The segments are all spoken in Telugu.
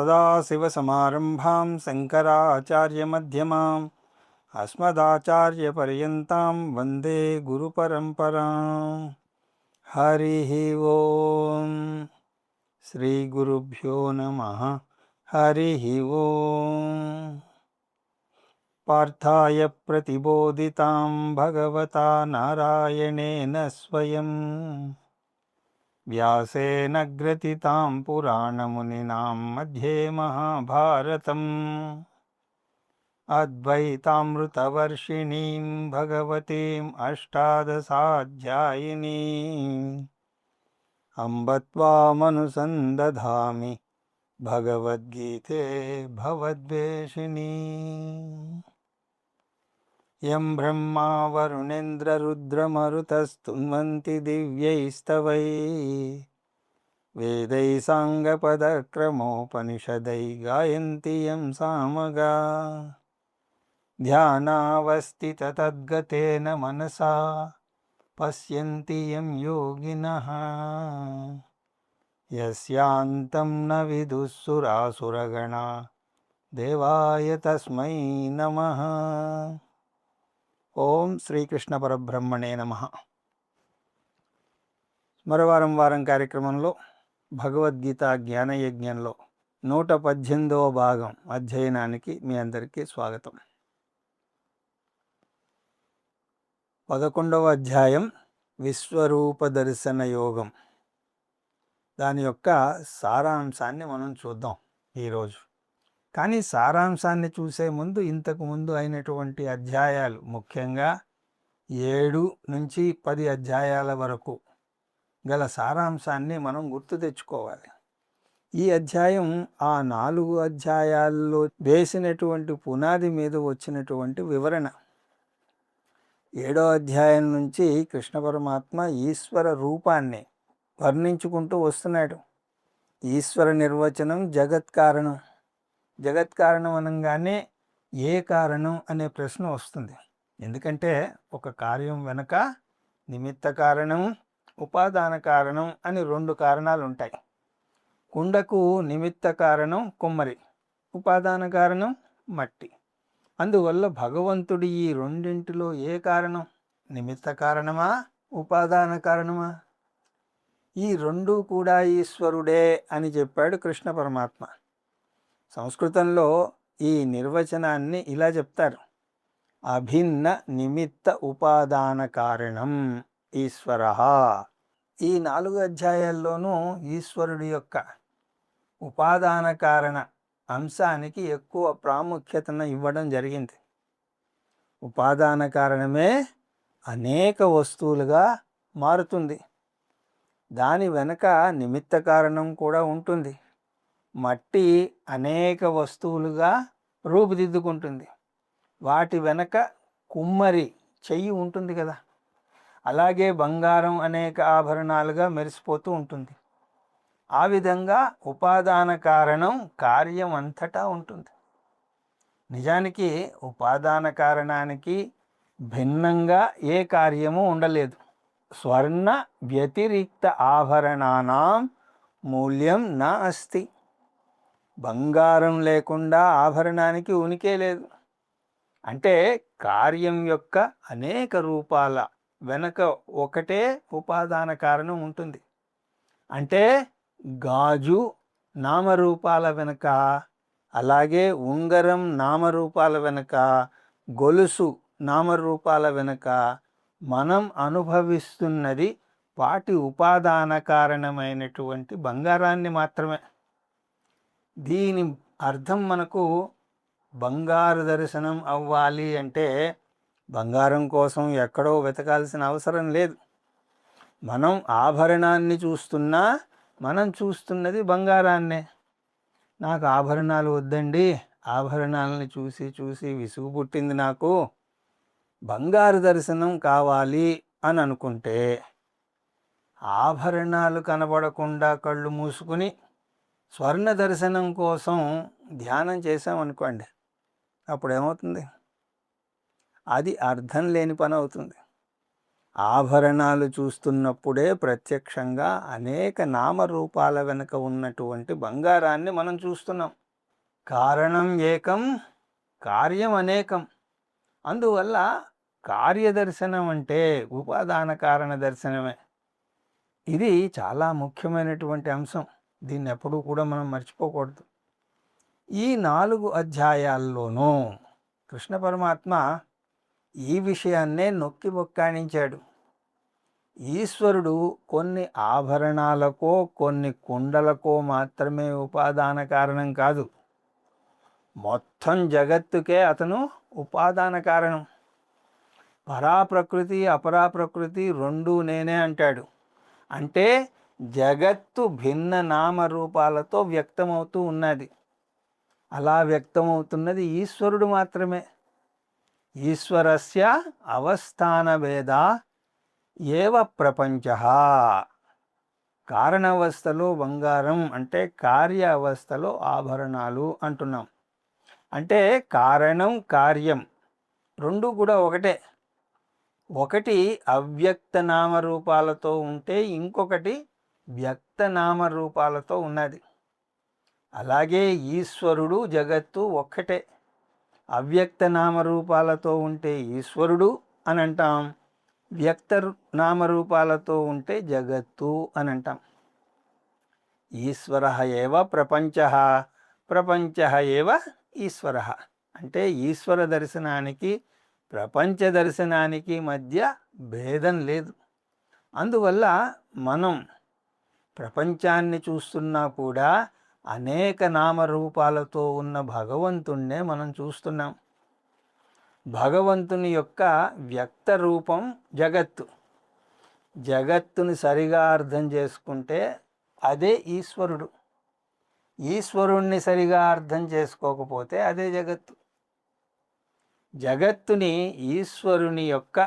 సదాశివసమారంభాం శంకరాచార్యమధ్యమాం అస్మదాచార్యపర్యంతం వందే గురుపరంపరాం. హరి ఓం. శ్రీ గురుభ్యో నమః. హరి ఓం. పార్థాయ ప్రతిబోధితాం భగవతా నారాయణేన స్వయం వ్యాసేన గ్రథితాం పురాణమునినాం మధ్యే మహాభారతం. అద్వైతామృతవర్షిణీం భగవతీం అష్టాదశాధ్యాయినీం అంబ త్వామనుసందధామి భగవద్గీతే భవద్వేషిణీ. యం బ్రహ్మా వరుణేంద్రరుద్రమరుతస్తున్వంతి దివ్యైస్తవైః వేదైః సాంగపదక్రమోపనిషదైః గాయంతి యం సామగాః. ధ్యానావస్థితతద్గతేన మనసా పశ్యంతి యం యోగినః. యస్యాంతం న విదుః సురాసురగణాః దేవాయ తస్మై నమః. ఓం శ్రీకృష్ణ పరబ్రహ్మణే నమః. స్మరవారం వారం కార్యక్రమంలో భగవద్గీత జ్ఞానయజ్ఞంలో 118వ భాగం అధ్యయనానికి మీ అందరికీ స్వాగతం. 11వ అధ్యాయం విశ్వరూప దర్శన యోగం. దాని యొక్క సారాంశాన్ని మనం చూద్దాం ఈరోజు. కానీ సారాంశాన్ని చూసే ముందు ఇంతకు ముందు అయినటువంటి అధ్యాయాలు, ముఖ్యంగా 7 నుంచి 10 అధ్యాయాల వరకు గల సారాంశాన్ని మనం గుర్తు తెచ్చుకోవాలి. ఈ అధ్యాయం ఆ 4 అధ్యాయాల్లో వేసినటువంటి పునాది మీద వచ్చినటువంటి వివరణ. 7వ అధ్యాయం నుంచి కృష్ణ పరమాత్మ ఈశ్వర రూపాన్ని వర్ణించుకుంటూ వస్తున్నాడు. ఈశ్వర నిర్వచనం జగత్కారణం. జగత్కారణం అనగానే ఏ కారణం అనే ప్రశ్న వస్తుంది. ఎందుకంటే ఒక కార్యం వెనక నిమిత్త కారణం, ఉపాదాన కారణం అని 2 కారణాలు ఉంటాయి. కుండకు నిమిత్త కారణం కుమ్మరి, ఉపాదాన కారణం మట్టి. అందువల్ల భగవంతుడి ఈ రెండింటిలో ఏ కారణం? నిమిత్త కారణమా, ఉపాదాన కారణమా? ఈ 2 కూడా ఈశ్వరుడే అని చెప్పాడు కృష్ణ పరమాత్మ. సంస్కృతంలో ఈ నిర్వచనాన్ని ఇలా చెప్తారు: అభిన్న నిమిత్త ఉపాదాన కారణం ఈశ్వరః. ఈ 4 అధ్యాయాల్లోనూ ఈశ్వరుడి యొక్క ఉపాదాన కారణ అంశానికి ఎక్కువ ప్రాముఖ్యతను ఇవ్వడం జరిగింది. ఉపాదాన కారణమే అనేక వస్తువులుగా మారుతుంది. దాని వెనక నిమిత్త కారణం కూడా ఉంటుంది. మట్టి అనేక వస్తువులుగా రూపుదిద్దుకుంటుంది. వాటి వెనక కుమ్మరి చెయ్యి ఉంటుంది కదా. అలాగే బంగారం అనేక ఆభరణాలుగా మెరిసిపోతూ ఉంటుంది. ఆ విధంగా ఉపాదాన కారణం కార్యం అంతటా ఉంటుంది. నిజానికి ఉపాదాన కారణానికి భిన్నంగా ఏ కార్యము ఉండలేదు. స్వర్ణ వ్యతిరిక్త ఆభరణానాం మూల్యం నా అస్తి. బంగారం లేకుండా ఆభరణానికి ఉనికే లేదు. అంటే కార్యం యొక్క అనేక రూపాల వెనక ఒకటే ఉపాదాన కారణం ఉంటుంది. అంటే గాజు నామరూపాల వెనక, అలాగే ఉంగరం నామరూపాల వెనక, గొలుసు నామరూపాల వెనక మనం అనుభవిస్తున్నది వాటి ఉపాదాన కారణమైనటువంటి బంగారాన్ని మాత్రమే. దీని అర్థం మనకు బంగారు దర్శనం అవ్వాలి అంటే బంగారం కోసం ఎక్కడో వెతకాల్సిన అవసరం లేదు. మనం ఆభరణాన్ని చూస్తున్నా మనం చూస్తున్నది బంగారాన్నే. నాకు ఆభరణాలు వద్దండి, ఆభరణాలని చూసి చూసి విసుగు పుట్టింది, నాకు బంగారు దర్శనం కావాలి అని అనుకుంటే ఆభరణాలు కనబడకుండా కళ్ళు మూసుకుని స్వర్ణ దర్శనం కోసం ధ్యానం చేసామనుకోండి, అప్పుడు ఏమవుతుంది? అది అర్థం లేని పని అవుతుంది. ఆభరణాలు చూస్తున్నప్పుడే ప్రత్యక్షంగా అనేక నామరూపాల వెనుక ఉన్నటువంటి బంగారాన్ని మనం చూస్తున్నాం. కారణం ఏకం, కార్యం అనేకం. అందువల్ల కార్యదర్శనం అంటే ఉపాదాన కారణ దర్శనమే. ఇది చాలా ముఖ్యమైనటువంటి అంశం. దీన్ని ఎప్పుడూ కూడా మనం మర్చిపోకూడదు. ఈ 4 అధ్యాయాల్లోనూ కృష్ణ పరమాత్మ ఈ విషయాన్నే నొక్కి ఒక్కాణించాడు. ఈశ్వరుడు కొన్ని ఆభరణాలకో కొన్ని కుండలకో మాత్రమే ఉపాదాన కారణం కాదు, మొత్తం జగత్తుకే అతను ఉపాదాన కారణం. పరాప్రకృతి అపరాప్రకృతి రెండూ నేనే అంటాడు. అంటే జగత్తు భిన్న నామరూపాలతో వ్యక్తమవుతూ ఉన్నది. అలా వ్యక్తమవుతున్నది ఈశ్వరుడు మాత్రమే. ఈశ్వరస్య అవస్థాన భేద ఏవ ప్రపంచ. కారణావస్థలో బంగారం అంటే కార్య అవస్థలో ఆభరణాలు అంటున్నాం. అంటే కారణం కార్యం రెండు కూడా ఒకటే. ఒకటి అవ్యక్త నామరూపాలతో ఉంటే ఇంకొకటి వ్యక్త నామరూపాలతో ఉన్నది. అలాగే ఈశ్వరుడు జగత్తు ఒక్కటే. అవ్యక్త నామరూపాలతో ఉంటే ఈశ్వరుడు అని అంటాం, వ్యక్త నామరూపాలతో ఉంటే జగత్తు అని అంటాం. ఈశ్వర ఏవ ప్రపంచ, ప్రపంచ ఏవ ఈశ్వర. అంటే ఈశ్వర దర్శనానికి ప్రపంచ దర్శనానికి మధ్య భేదం లేదు. అందువల్ల మనం ప్రపంచాన్ని చూస్తున్నా కూడా అనేక నామరూపాలతో ఉన్న భగవంతుణ్ణే మనం చూస్తున్నాం. భగవంతుని యొక్క వ్యక్త రూపం జగత్తు. జగత్తుని సరిగా అర్థం చేసుకుంటే అదే ఈశ్వరుడు. ఈశ్వరుణ్ణి సరిగా అర్థం చేసుకోకపోతే అదే జగత్తు. జగత్తుని ఈశ్వరుని యొక్క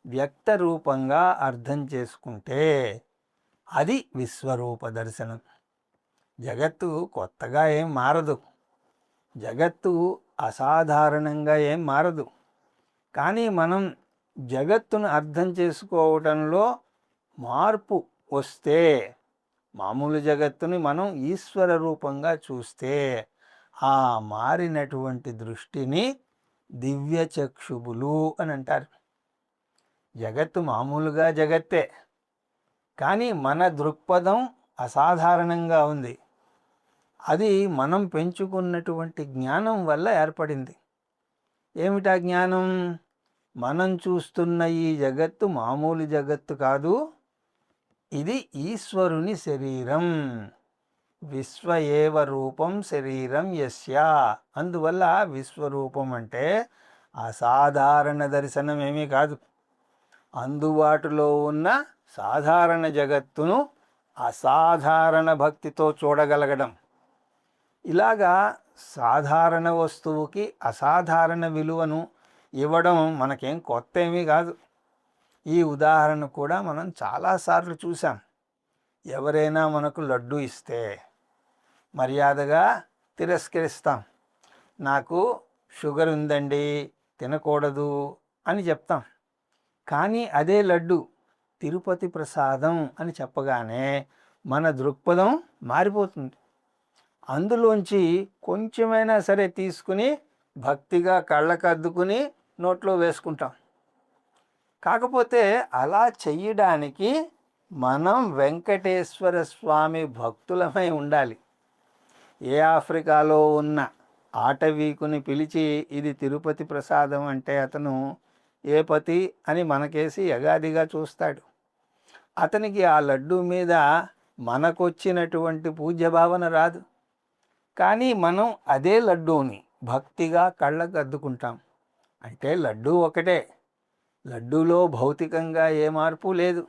వ్యక్త రూపంగా అర్థం చేసుకుంటే అది విశ్వరూప దర్శనం. జగత్తు కొత్తగా ఏం మారదు, జగత్తు అసాధారణంగా ఏం మారదు. కానీ మనం జగత్తును అర్థం చేసుకోవటంలో మార్పు వస్తే, మామూలు జగత్తుని మనం ఈశ్వర రూపంగా చూస్తే ఆ మారినటువంటి దృష్టిని దివ్య చక్షువులు అని అంటారు. జగత్తు మామూలుగా జగత్తే, కానీ మన దృక్పథం అసాధారణంగా ఉంది. అది మనం పెంచుకున్నటువంటి జ్ఞానం వల్ల ఏర్పడింది. ఏమిటా జ్ఞానం? మనం చూస్తున్న ఈ జగత్తు మామూలు జగత్తు కాదు, ఇది ఈశ్వరుని శరీరం. విశ్వ ఏవ రూపం శరీరం యస్య. అందువల్ల విశ్వరూపం అంటే అసాధారణ దర్శనం ఏమీ కాదు. అందుబాటులో ఉన్న సాధారణ జగత్తును అసాధారణ భక్తితో చూడగలగడం. ఇలాగా సాధారణ వస్తువుకి అసాధారణ విలువను ఇవ్వడం మనకేం కొత్త ఏమీ కాదు. ఈ ఉదాహరణ కూడా మనం చాలాసార్లు చూసాం. ఎవరైనా మనకు లడ్డు ఇస్తే మర్యాదగా తిరస్కరిస్తాం. నాకు షుగర్ ఉందండి, తినకూడదు అని చెప్తాం. కానీ అదే లడ్డు తిరుపతి ప్రసాదం అని చెప్పగానే మన దృక్పథం మారిపోతుంది. అందులోంచి కొంచెమైనా సరే తీసుకుని భక్తిగా కళ్ళకద్దుకుని నోట్లో వేసుకుంటాం. కాకపోతే అలా చెయ్యడానికి మనం వెంకటేశ్వర స్వామి భక్తులమై ఉండాలి. ఏ ఆఫ్రికాలో ఉన్న ఆటవీకుని పిలిచి ఇది తిరుపతి ప్రసాదం అంటే అతను ఏ పతి అని మనకేసి యగాదిగా చూస్తాడు. అతనికి ఆ లడ్డు మీద మనకొచ్చినటువంటి పూజ్య భావన రాదు. కానీ మనం అదే లడ్డూని భక్తిగా కళ్ళకు అద్దుకుంటాం. అంటే లడ్డూ ఒకటే, లడ్డూలో భౌతికంగా ఏ మార్పు లేదు.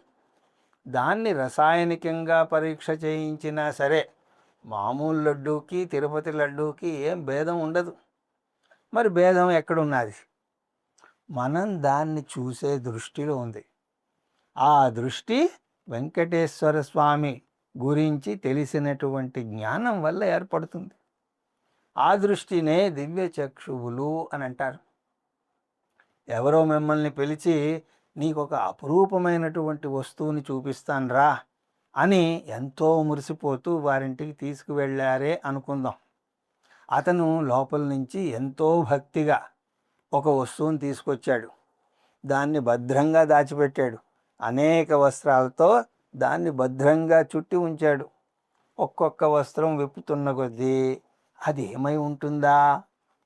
దాన్ని రసాయనికంగా పరీక్ష చేయించినా సరే మామూలు లడ్డూకి తిరుపతి లడ్డూకి ఏం భేదం ఉండదు. మరి భేదం ఎక్కడున్నది? మనం దాన్ని చూసే దృష్టిలో ఉంది. ఆ దృష్టి వెంకటేశ్వర స్వామి గురించి తెలిసినటువంటి జ్ఞానం వల్ల ఏర్పడుతుంది. ఆ దృష్టినే దివ్య చక్షువులు అని అంటారు. ఎవరో మిమ్మల్ని పిలిచి నీకొక అపురూపమైనటువంటి వస్తువుని చూపిస్తాను రా అని ఎంతో మురిసిపోతూ వారింటికి తీసుకువెళ్ళారే అనుకుందాం. అతను లోపల నుంచి ఎంతో భక్తిగా ఒక వస్తువుని తీసుకొచ్చాడు. దాన్ని భద్రంగా దాచిపెట్టాడు. అనేక వస్త్రాలతో దాన్ని భద్రంగా చుట్టి ఉంచాడు. ఒక్కొక్క వస్త్రం విప్పుతున్న కొద్దీ అది ఏమై ఉంటుందా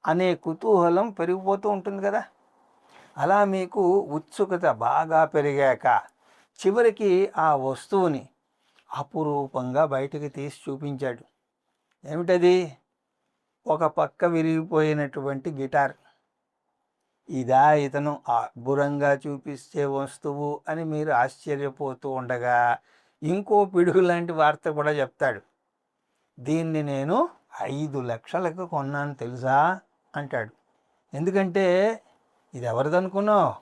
అనే కుతూహలం పెరిగిపోతూ ఉంటుంది కదా. అలా మీకు ఉత్సుకత బాగా పెరిగాక చివరికి ఆ వస్తువుని అపురూపంగా బయటకు తీసి చూపించాడు. ఏమిటది? ఒక పక్క విరిగిపోయినటువంటి గిటార్. ఇదా ఇతను అద్భుతంగా చూపించే వస్తువు అని మీరు ఆశ్చర్యపోతూ ఉండగా ఇంకో పిడుగు లాంటి వార్త కూడా చెప్తాడు. దీన్ని నేను 5 లక్షలకు కొన్నాను తెలుసా అంటాడు. ఎందుకంటే ఇది ఎవరిదనుకున్నావు?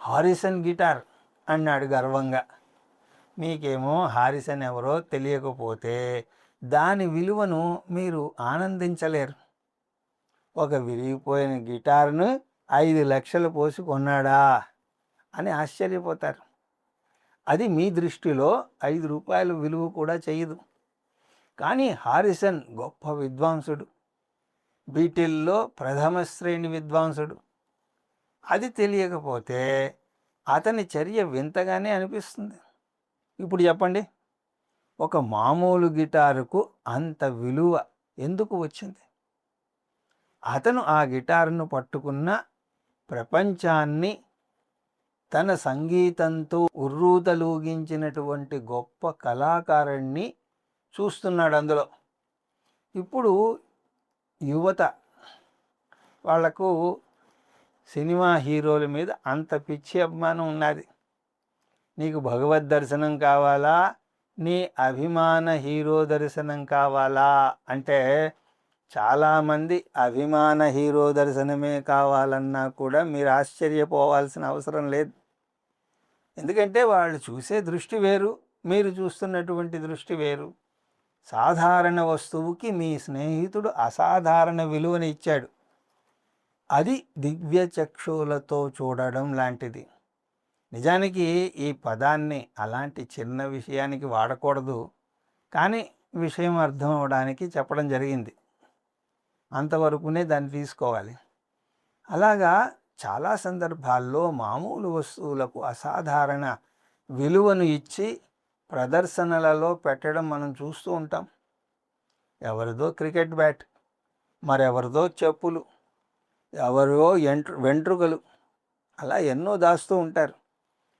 హారిసన్ గిటార్ అన్నాడు గర్వంగా. మీకేమో హారిసన్ ఎవరో తెలియకపోతే దాని విలువను మీరు ఆనందించలేరు. ఒక విరిగిపోయిన గిటార్ను 5 లక్షలు పోసి కొన్నాడా అని ఆశ్చర్యపోతారు. అది మీ దృష్టిలో 5 రూపాయల విలువ కూడా చేయదు. కానీ హారిసన్ గొప్ప విద్వాంసుడు, బీటిల్లో ప్రథమ శ్రేణి విద్వాంసుడు. అది తెలియకపోతే అతని చర్య వింతగానే అనిపిస్తుంది. ఇప్పుడు చెప్పండి, ఒక మామూలు గిటారుకు అంత విలువ ఎందుకు వచ్చింది? అతను ఆ గిటారును పట్టుకున్న ప్రపంచాన్ని తన సంగీతంతో ఉర్రూతలూగించినటువంటి గొప్ప కళాకారుణ్ణి చూస్తున్నాడు అందులో. ఇప్పుడు యువత వాళ్లకు సినిమా హీరోల మీద అంత పిచ్చి అభిమానం ఉన్నది. నీకు భగవద్ దర్శనం కావాలా, నీ అభిమాన హీరో దర్శనం కావాలా అంటే చాలామంది అభిమాన హీరో దర్శనమే కావాలన్నా కూడా మీరు ఆశ్చర్యపోవాల్సిన అవసరం లేదు. ఎందుకంటే వాళ్ళు చూసే దృష్టి వేరు, మీరు చూస్తున్నటువంటి దృష్టి వేరు. సాధారణ వస్తువుకి మీ స్నేహితుడు అసాధారణ విలువని ఇచ్చాడు. అది దివ్య చక్షువులతో చూడడం లాంటిది. నిజానికి ఈ పదాన్ని అలాంటి చిన్న విషయానికి వాడకూడదు, కానీ విషయం అర్థం అవడానికి చెప్పడం జరిగింది. అంతవరకునే దాన్ని తీసుకోవాలి. అలాగా చాలా సందర్భాల్లో మామూలు వస్తువులకు అసాధారణ విలువను ఇచ్చి ప్రదర్శనలలో పెట్టడం మనం చూస్తూ ఉంటాం. ఎవరిదో క్రికెట్ బ్యాట్, మరెవరిదో చెప్పులు, ఎవరో వెంట్రుకలు, అలా ఎన్నో దాస్తూ ఉంటారు.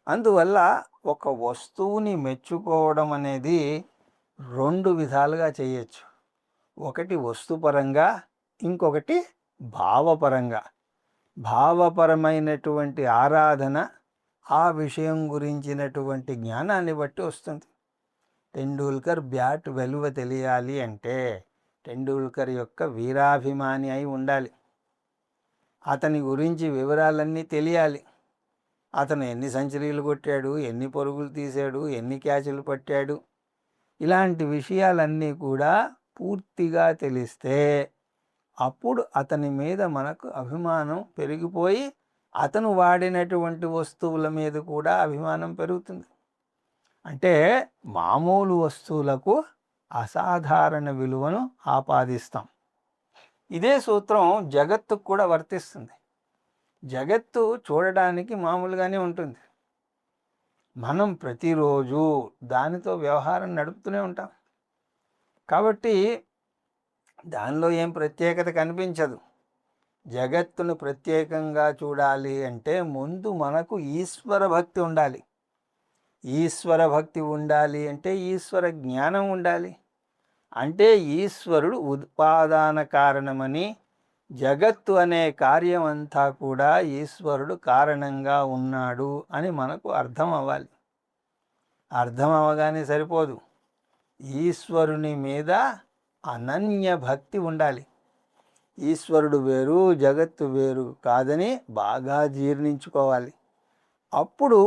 అందువల్ల ఒక వస్తువుని మెచ్చుకోవడం అనేది 2 విధాలుగా చేయొచ్చు. ఒకటి వస్తుపరంగా, ఇంకొకటి భావపరంగా. భావపరమైనటువంటి ఆరాధన ఆ విషయం గురించినటువంటి జ్ఞానాన్ని బట్టి వస్తుంది. టెండూల్కర్ బ్యాట్ విలువ తెలియాలి అంటే టెండూల్కర్ యొక్క వీరాభిమాని అయి ఉండాలి. అతని గురించి వివరాలన్నీ తెలియాలి. అతను ఎన్ని సెంచరీలు కొట్టాడు, ఎన్ని పరుగులు తీశాడు, ఎన్ని క్యాచులు పట్టాడు, ఇలాంటి విషయాలన్నీ కూడా పూర్తిగా తెలిస్తే అప్పుడు అతని మీద మనకు అభిమానం పెరిగిపోయి అతను వాడినటువంటి వస్తువుల మీద కూడా అభిమానం పెరుగుతుంది. అంటే మామూలు వస్తువులకు అసాధారణ విలువను ఆపాదిస్తాం. ఇదే సూత్రం జగత్తుకు కూడా వర్తిస్తుంది. జగత్తు చూడడానికి మామూలుగానే ఉంటుంది. మనం ప్రతిరోజు దానితో వ్యవహారం నడుపుతూనే ఉంటాం. కాబట్టి దానిలో ఏం ప్రత్యేకత కనిపించదు. జగత్తును ప్రత్యేకంగా చూడాలి అంటే ముందు మనకు ఈశ్వర భక్తి ఉండాలి. ఈశ్వర భక్తి ఉండాలి అంటే ఈశ్వర జ్ఞానం ఉండాలి. అంటే ఈశ్వరుడు ఉత్పాదన కారణమని, జగత్తు అనే కార్యం అంతా కూడా ఈశ్వరుడు కారణంగా ఉన్నాడు అని మనకు అర్థం అవ్వాలి. అర్థం అవ్వగానే సరిపోదు, ఈశ్వరుని మీద అనన్య భక్తి ఉండాలి. ఈశ్వరుడు వేరు, జగత్తు వేరు కాదని బాగా జీర్ణించుకోవాలి. అప్పుడు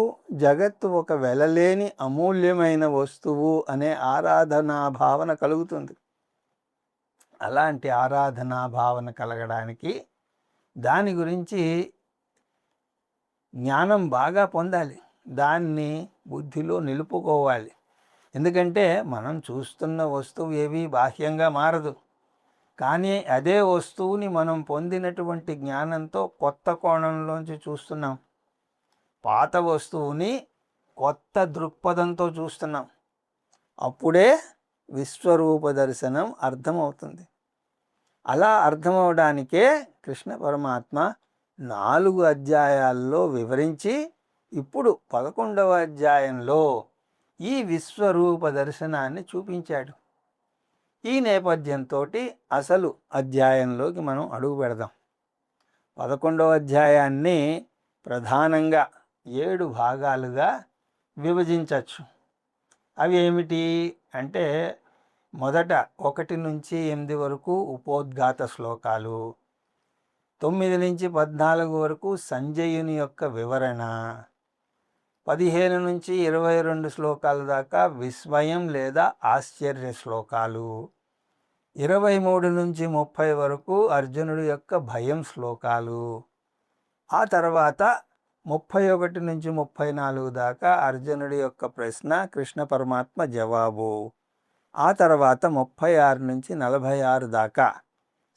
జగత్తు ఒక వెలలేని అమూల్యమైన వస్తువు అనే ఆరాధనా భావన కలుగుతుంది. అలాంటి ఆరాధనా భావన కలగడానికి దాని గురించి జ్ఞానం బాగా పొందాలి, దాన్ని బుద్ధిలో నిలుపుకోవాలి. ఎందుకంటే మనం చూస్తున్న వస్తువు ఏవి బాహ్యంగా మారదు, కానీ అదే వస్తువుని మనం పొందినటువంటి జ్ఞానంతో కొత్త కోణంలోంచి చూస్తున్నాం. పాత వస్తువుని కొత్త దృక్పథంతో చూస్తున్నాం. అప్పుడే విశ్వరూప దర్శనం అర్థమవుతుంది. అలా అర్థమవడానికే కృష్ణ పరమాత్మ 4 అధ్యాయాల్లో వివరించి ఇప్పుడు 11వ అధ్యాయంలో ఈ విశ్వరూప దర్శనాన్ని చూపించాడు. ఈ నేపథ్యంతో అసలు అధ్యాయంలోకి మనం అడుగు పెడదాం. 11వ అధ్యాయాన్ని ప్రధానంగా 7 భాగాలుగా విభజించవచ్చు. అవి ఏమిటి అంటే, మొదట 1 నుంచి 8 వరకు ఉపోద్ఘాత శ్లోకాలు, 9 నుంచి 14 వరకు సంజయుని యొక్క వివరణ, 15 నుంచి 22 శ్లోకాల దాకా విస్మయం లేదా ఆశ్చర్య శ్లోకాలు, 23 నుంచి 30 వరకు అర్జునుడి యొక్క భయం శ్లోకాలు, ఆ తర్వాత 31 నుంచి 34 దాకా అర్జునుడి యొక్క ప్రశ్న, కృష్ణ పరమాత్మ జవాబు, ఆ తర్వాత 36 నుంచి 46 దాకా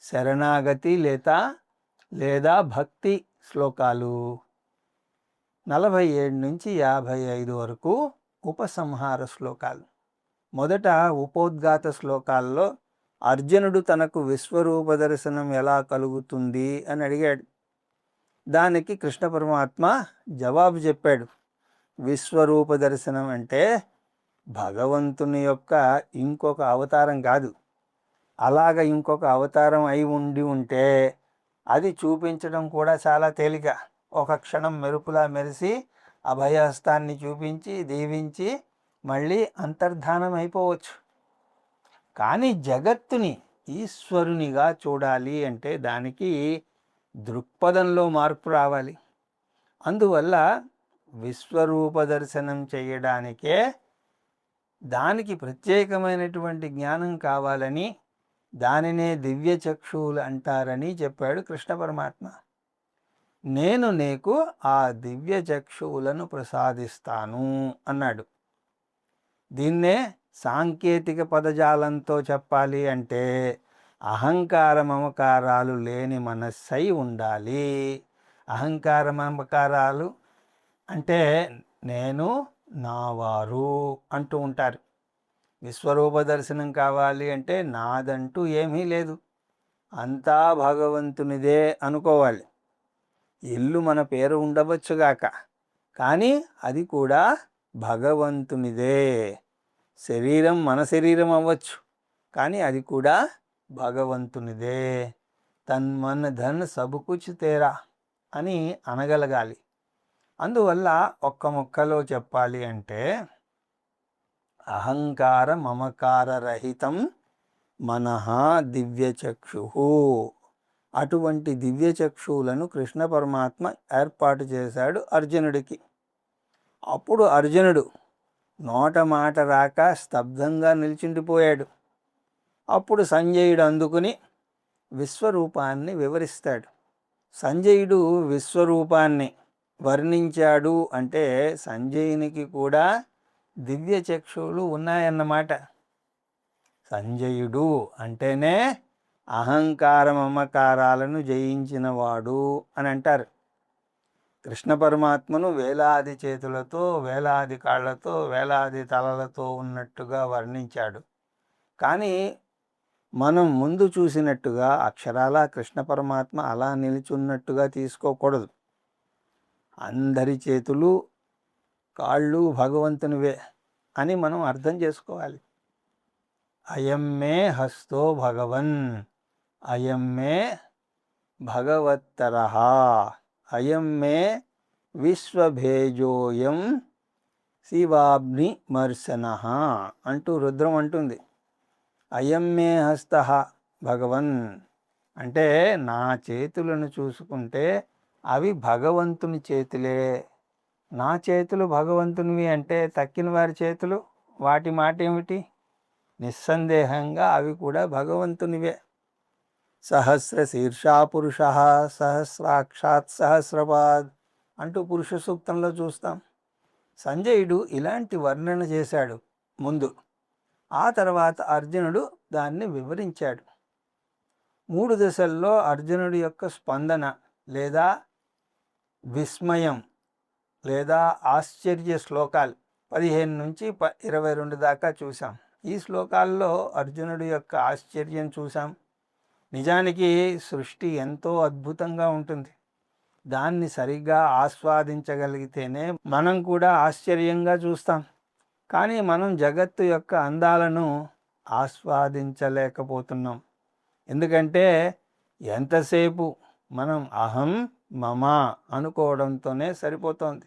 శరణాగతి లేదా భక్తి శ్లోకాలు, 47 నుంచి 55 వరకు ఉపసంహార శ్లోకాలు. మొదట ఉపోద్ఘాత శ్లోకాల్లో అర్జునుడు తనకు విశ్వరూప దర్శనం ఎలా కలుగుతుంది అని అడిగాడు. దానికి కృష్ణ పరమాత్మ జవాబు చెప్పాడు. విశ్వరూప దర్శనం అంటే భగవంతుని యొక్క ఇంకొక అవతారం కాదు. అలాగ ఇంకొక అవతారం అయి ఉంటే అది చూపించడం కూడా చాలా తేలిక. ఒక క్షణం మెరుపులా మెరిసి అభయహస్తాన్ని చూపించి దీవించి మళ్ళీ అంతర్ధానం అయిపోవచ్చు. కానీ జగత్తుని ఈశ్వరునిగా చూడాలి అంటే దానికి దృక్పథంలో మార్పు రావాలి. అందువల్ల విశ్వరూప దర్శనం చేయడానికే దానికి ప్రత్యేకమైనటువంటి జ్ఞానం కావాలని, దానినే దివ్య చక్షువులు అంటారని చెప్పాడు కృష్ణ పరమాత్మ. నేను నీకు ఆ దివ్య చక్షువులను ప్రసాదిస్తాను అన్నాడు. దీన్నే సాంకేతిక పదజాలంతో చెప్పాలి అంటే అహంకార మమకారాలు లేని మనస్సై ఉండాలి. అహంకార మమకారాలు అంటే నేను, నావారు అంటూ ఉంటారు. విశ్వరూప దర్శనం కావాలి అంటే నాదంటూ ఏమీ లేదు, అంతా భగవంతునిదే అనుకోవాలి. ఇల్లు మన పేరు ఉండవచ్చుగాక, కానీ అది కూడా భగవంతునిదే. శరీరం మన శరీరం అవ్వచ్చు, కానీ అది కూడా భగవంతునిదే. తన్ మన్ ధన్ సబ్ కుచ్ తేరా అని అనగలగాలి. అందువల్ల ఒక్క ముక్కలో చెప్పాలి అంటే అహంకార మమకార రహితం మనః దివ్యచక్షు. అటువంటి దివ్యచక్షువులను కృష్ణ పరమాత్మ ఏర్పాటు చేశాడు అర్జునుడికి. అప్పుడు అర్జునుడు నోట మాట రాక స్తబ్దంగా నిల్చుండిపోయాడు. అప్పుడు సంజయుడు అందుకుని విశ్వరూపాన్ని వివరిస్తాడు. సంజయుడు విశ్వరూపాన్ని వర్ణించాడు అంటే సంజయునికి కూడా దివ్య చక్షువులు ఉన్నాయన్నమాట. సంజయుడు అంటేనే అహంకార మమకారాలను జయించినవాడు అని అంటారు. కృష్ణ పరమాత్మను వేలాది చేతులతో, వేలాది కాళ్లతో, వేలాది తలలతో ఉన్నట్టుగా వర్ణించాడు. కానీ మనం ముందు చూసినట్టుగా అక్షరాల కృష్ణ పరమాత్మ అలా నిలిచున్నట్టుగా తీసుకోకూడదు. అందరి చేతులు కాళ్ళు భగవంతునివే అని మనం అర్థం చేసుకోవాలి. అయం మే హస్తో భగవన్, అయం మే భగవత్తరః, అయం మే విశ్వభేజోయం శివాబ్ని మర్శనః అంటూ రుద్రం అంటుంది. అయం మే హస్తః భగవన్ అంటే నా చేతులను చూసుకుంటే అవి భగవంతుని చేతులే. నా చేతులు భగవంతునివి అంటే తక్కిన వారి చేతులు, వాటి మాట ఏమిటి? నిస్సందేహంగా అవి కూడా భగవంతునివే. సహస్ర శీర్షా పురుష సహస్రాక్షాత్ సహస్రపాద్ అంటూ పురుష సూక్తంలో చూస్తాం. సంజయుడు ఇలాంటి వర్ణన చేశాడు ముందు. ఆ తర్వాత అర్జునుడు దాన్ని వివరించాడు. 3 దశల్లో అర్జునుడి యొక్క స్పందన లేదా విస్మయం లేదా ఆశ్చర్య శ్లోకాలు 15 నుంచి 22 దాకా చూసాం. ఈ శ్లోకాల్లో అర్జునుడి యొక్క ఆశ్చర్యం చూసాం. నిజానికి సృష్టి ఎంతో అద్భుతంగా ఉంటుంది. దాన్ని సరిగ్గా ఆస్వాదించగలిగితేనే మనం కూడా ఆశ్చర్యంగా చూస్తాం. కానీ మనం జగత్తు యొక్క అందాలను ఆస్వాదించలేకపోతున్నాం. ఎందుకంటే ఎంతసేపు మనం అహం మమ అనుకోవడంతోనే సరిపోతోంది.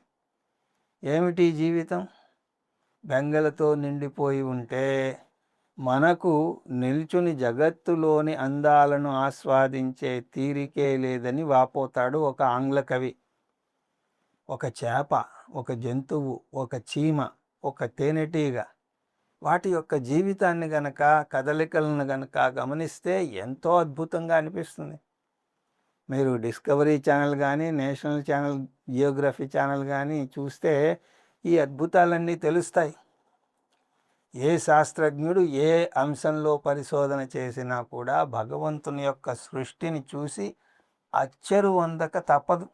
ఏమిటి జీవితం? బెంగలతో నిండిపోయి ఉంటే మనకు నిల్చుని జగత్తులోని అందాలను ఆస్వాదించే తీరికే లేదని వాపోతాడు ఒక ఆంగ్ల కవి. ఒక చేప, ఒక జంతువు, ఒక చీమ, ఒక తేనెటీగ వాటి యొక్క జీవితాన్ని గనక, కదలికలను గనక గమనిస్తే ఎంతో అద్భుతంగా అనిపిస్తుంది. మీరు డిస్కవరీ ఛానల్ కానీ, నేషనల్ ఛానల్, జియోగ్రఫీ ఛానల్ కానీ చూస్తే ఈ అద్భుతాలన్నీ తెలుస్తాయి. ఏ శాస్త్రజ్ఞుడు ఏ అంశంలో పరిశోధన చేసినా కూడా భగవంతుని యొక్క సృష్టిని చూసి అచ్చరు అందక తప్పదు.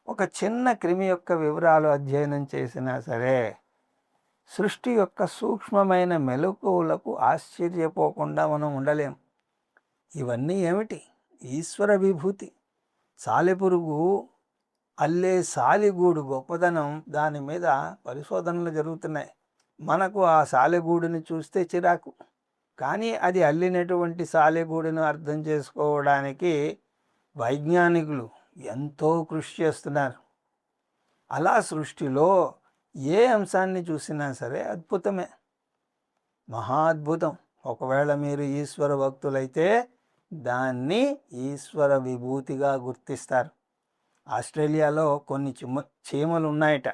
ఒక చిన్న క్రిమి యొక్క వివరాలు అధ్యయనం చేసినా సరే సృష్టి యొక్క సూక్ష్మమైన మెలకువలకు ఆశ్చర్యపోకుండా మనం ఉండలేం. ఇవన్నీ ఏమిటి? ఈశ్వర విభూతి. సాలెపురుగు అల్లే సాలిగూడు గొప్పదనం, దాని మీద పరిశోధనలు జరుగుతున్నాయి. మనకు ఆ సాలెగూడుని చూస్తే చిరాకు, కానీ అది అల్లినటువంటి సాలెగూడును అర్థం చేసుకోవడానికి వైజ్ఞానికులు ఎంతో కృషి చేస్తున్నారు. అలా సృష్టిలో ఏ అంశాన్ని చూసినా సరే అద్భుతమే, మహా అద్భుతం. ఒకవేళ మీరు ఈశ్వర భక్తులైతే దాన్ని ఈశ్వర విభూతిగా గుర్తిస్తారు. ఆస్ట్రేలియాలో కొన్ని చీమలు ఉన్నాయట.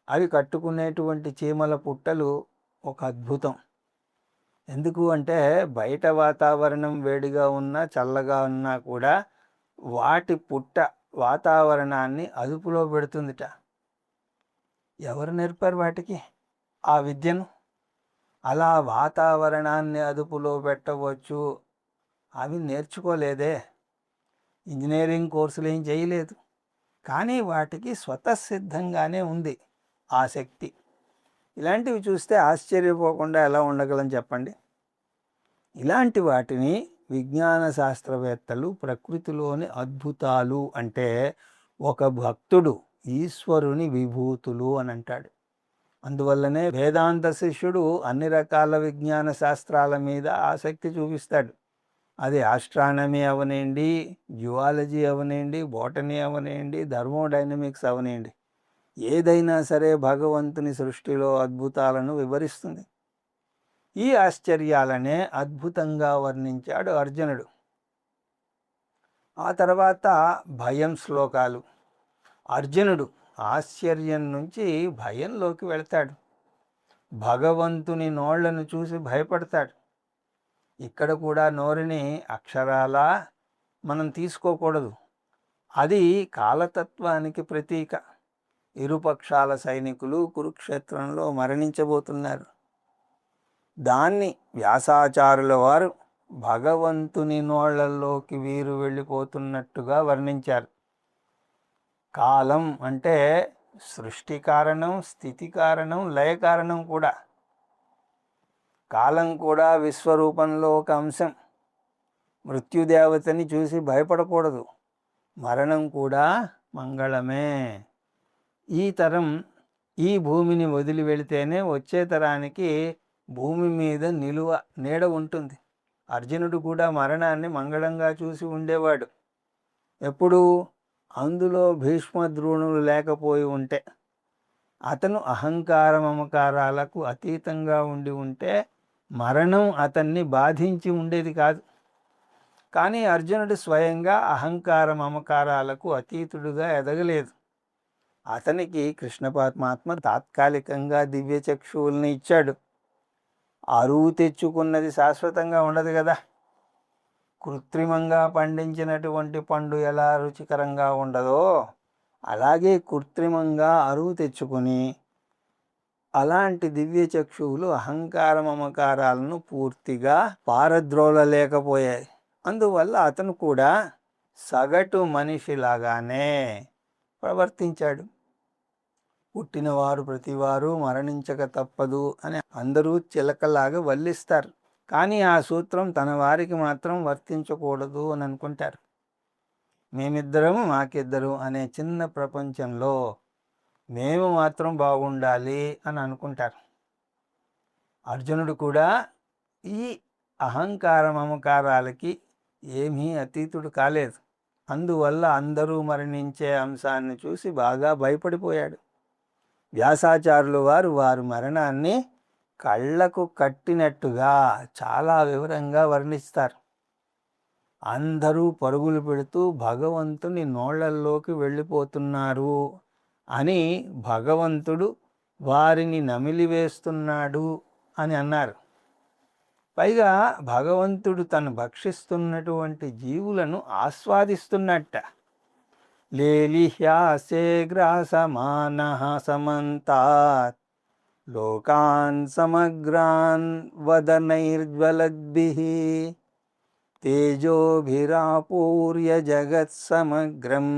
అవి కట్టుకునేటువంటి చీమల పుట్టలు ఒక అద్భుతం. ఎందుకు అంటే బయట వాతావరణం వేడిగా ఉన్నా చల్లగా ఉన్నా కూడా వాటి పుట్ట వాతావరణాన్ని అదుపులో పెడుతుందిట. ఎవరు నేర్పారు వాటికి ఆ విద్యను? అలా వాతావరణాన్ని అదుపులో పెట్టవచ్చు అవి నేర్చుకోలేదే, ఇంజనీరింగ్ కోర్సులు ఏం చేయలేదు. కానీ వాటికి స్వతసిద్ధంగానే ఉంది ఆ శక్తి. ఇలాంటివి చూస్తే ఆశ్చర్యపోకుండా ఎలా ఉండగలం చెప్పండి? ఇలాంటి వాటిని విజ్ఞాన శాస్త్రవేత్తలు ప్రకృతిలోని అద్భుతాలు అంటే ఒక భక్తుడు ఈశ్వరుని విభూతులు అని అంటాడు. అందువల్లనే వేదాంత శిష్యుడు అన్ని రకాల విజ్ఞాన శాస్త్రాల మీద ఆసక్తి చూపిస్తాడు. అది ఆస్ట్రానమీ అవనండి, జియాలజీ అవనండి, బోటనీ అవనండి, థర్మోడైనమిక్స్ అవనండి, ఏదైనా సరే భగవంతుని సృష్టిలో అద్భుతాలను వివరిస్తుంది. ఈ ఆశ్చర్యాలనే అద్భుతంగా వర్ణించాడు అర్జునుడు. ఆ తర్వాత భయం శ్లోకాలు. అర్జునుడు ఆశ్చర్యం నుంచి భయంలోకి వెళ్తాడు. భగవంతుని నోళ్లను చూసి భయపడతాడు. ఇక్కడ కూడా నోరుని అక్షరాలా మనం తీసుకోకూడదు. అది కాలతత్వానికి ప్రతీక. ఇరుపక్షాల సైనికులు కురుక్షేత్రంలో మరణించబోతున్నారు. దాన్ని వ్యాసాచారుల వారు భగవంతుని నోళ్లలోకి వీరు వెళ్ళిపోతున్నట్టుగా వర్ణించారు. కాలం అంటే సృష్టి కారణం, స్థితి కారణం, లయ కారణం కూడా. కాలం కూడా విశ్వరూపంలో ఒక అంశం. మృత్యుదేవతని చూసి భయపడకూడదు. మరణం కూడా మంగళమే. ఈ తరం ఈ భూమిని వదిలి వెళితేనే వచ్చే తరానికి భూమి మీద నిలువ నీడ ఉంటుంది. అర్జునుడు కూడా మరణాన్ని మంగళంగా చూసి ఉండేవాడు. ఎప్పుడు? అందులో భీష్మద్రోణులు లేకపోయి ఉంటే, అతను అహంకార మమకారాలకు అతీతంగా ఉండి ఉంటే మరణం అతన్ని బాధించి ఉండేది కాదు. కానీ అర్జునుడు స్వయంగా అహంకార మమకారాలకు అతీతుడుగా ఎదగలేదు. అతనికి కృష్ణ పరమాత్మ తాత్కాలికంగా దివ్య చక్షువుల్ని ఇచ్చాడు. అరువు తెచ్చుకున్నది శాశ్వతంగా ఉండదు కదా. కృత్రిమంగా పండించినటువంటి పండు ఎలా రుచికరంగా ఉండదో అలాగే కృత్రిమంగా అరువు తెచ్చుకొని అలాంటి దివ్య చక్షువులు అహంకార మమకారాలను పూర్తిగా పారద్రోలలేకపోయాయి. అందువల్ల అతను కూడా సగటు మనిషిలాగానే ప్రవర్తించాడు. పుట్టినవారు ప్రతివారు మరణించక తప్పదు అని అందరూ చిలకలాగా వల్లిస్తారు. కానీ ఆ సూత్రం తన వారికి మాత్రం వర్తించకూడదు అని అనుకుంటారు. మేమిద్దరము మాకిద్దరు అనే చిన్న ప్రపంచంలో మేము మాత్రం బాగుండాలి అని అనుకుంటారు. అర్జునుడు కూడా ఈ అహంకార మమకారాలకి ఏమీ అతీతుడు కాలేదు. అందువల్ల అందరూ మరణించే అంశాన్ని చూసి బాగా భయపడిపోయాడు. వ్యాసాచార్యులు వారి మరణాన్ని కళ్ళకు కట్టినట్టుగా చాలా వివరంగా వర్ణిస్తారు. అందరూ పరుగులు పెడుతూ భగవంతుని నోళ్లల్లోకి వెళ్ళిపోతున్నారు అని భగవంతుడు వారిని నమిలివేస్తున్నాడు అని అన్నారు. పైగా భగవంతుడు తను భక్షిస్తున్నటువంటి జీవులను ఆస్వాదిస్తున్నట్ట. లేలిహ్యాసే గ్రాసమానః సమంతాత్ లోకాన్ సమగ్రాన్ వదనైర్జ్వలద్భిః తేజోభిరాపూర్య జగత్సమగ్రం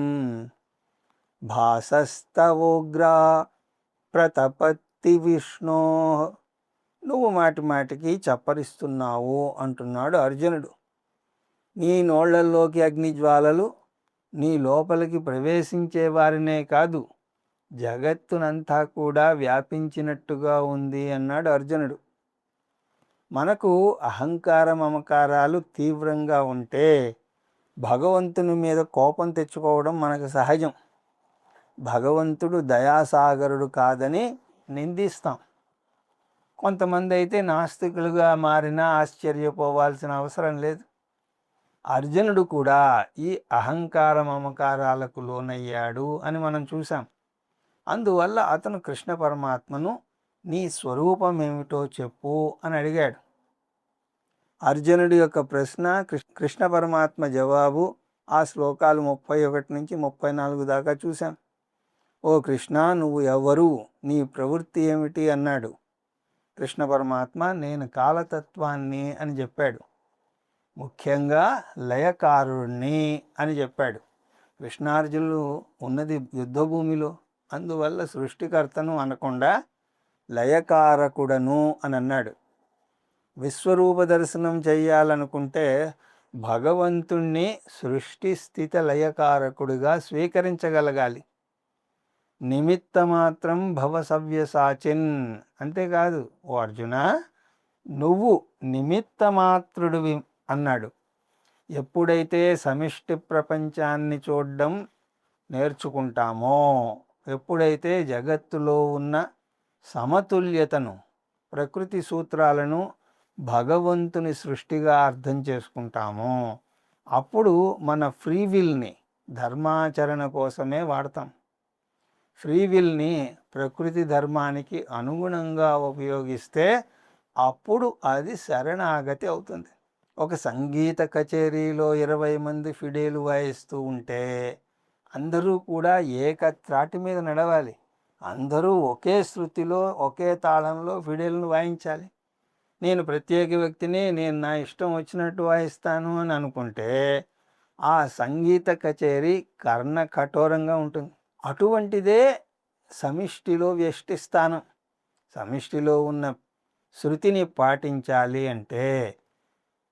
భాసస్తవోగ్రా ప్రతపత్తి విష్ణో. నువ్వు మాటి మాటికి చప్పరిస్తున్నావు అంటున్నాడు అర్జునుడు. నీ నోళ్లల్లోకి అగ్నిజ్వాలలు నీ లోపలికి ప్రవేశించే వారినే కాదు జగత్తునంతా కూడా వ్యాపించినట్టుగా ఉంది అన్నాడు అర్జునుడు. మనకు అహంకార మమకారాలు తీవ్రంగా ఉంటే భగవంతుని మీద కోపం తెచ్చుకోవడం మనకు సహజం. భగవంతుడు దయాసాగరుడు కాదని నిందిస్తాం. కొంతమంది అయితే నాస్తికులుగా మారినా ఆశ్చర్యపోవాల్సిన అవసరం లేదు. అర్జునుడు కూడా ఈ అహంకార మమకారాలకు లోనయ్యాడు అని మనం చూసాం. అందువల్ల అతను కృష్ణ పరమాత్మను నీ స్వరూపం ఏమిటో చెప్పు అని అడిగాడు. అర్జునుడి యొక్క ప్రశ్న, కృష్ణ పరమాత్మ జవాబు ఆ శ్లోకాలు 31 నుంచి 34 దాకా చూసాం. ఓ కృష్ణ, నువ్వు ఎవరు, నీ ప్రవృత్తి ఏమిటి అన్నాడు. కృష్ణ పరమాత్మ నేను కాలతత్వాన్ని అని చెప్పాడు. ముఖ్యంగా లయకారుణ్ణి అని చెప్పాడు. కృష్ణార్జునులు ఉన్నది యుద్ధభూమిలో, అందువల్ల సృష్టికర్తను అనకుండా లయకారకుడను అని అన్నాడు. విశ్వరూప దర్శనం చెయ్యాలనుకుంటే భగవంతుణ్ణి సృష్టి స్థిత లయకారకుడిగా స్వీకరించగలగాలి. నిమిత్త మాత్రం భవ సవ్యసాచిన్. అంతేకాదు, ఓ అర్జున, నువ్వు నిమిత్త మాత్రుడివి అన్నాడు. ఎప్పుడైతే సమిష్టి ప్రపంచాన్ని చూడడం నేర్చుకుంటామో, ఎప్పుడైతే జగత్తులో ఉన్న సమతుల్యతను, ప్రకృతి సూత్రాలను భగవంతుని సృష్టిగా అర్థం చేసుకుంటామో, అప్పుడు మన ఫ్రీవిల్ని ధర్మాచరణ కోసమే వాడతాం. ఫ్రీవిల్ని ప్రకృతి ధర్మానికి అనుగుణంగా ఉపయోగిస్తే అప్పుడు అది శరణాగతి అవుతుంది. ఒక సంగీత కచేరీలో 20 మంది ఫిడేలు వాయిస్తూ ఉంటే అందరూ కూడా ఏకత్రాటి మీద నడవాలి. అందరూ ఒకే శృతిలో ఒకే తాళంలో ఫిడేల్ను వాయించాలి. నేను ప్రత్యేక వ్యక్తిని, నేను నా ఇష్టం వచ్చినట్టు వాయిస్తాను అని అనుకుంటే ఆ సంగీత కచేరీ కర్ణ కఠోరంగా ఉంటుంది. అటువంటిదే సమిష్టిలో వ్యష్టి స్థానం. సమిష్టిలో ఉన్న శృతిని పాటించాలి అంటే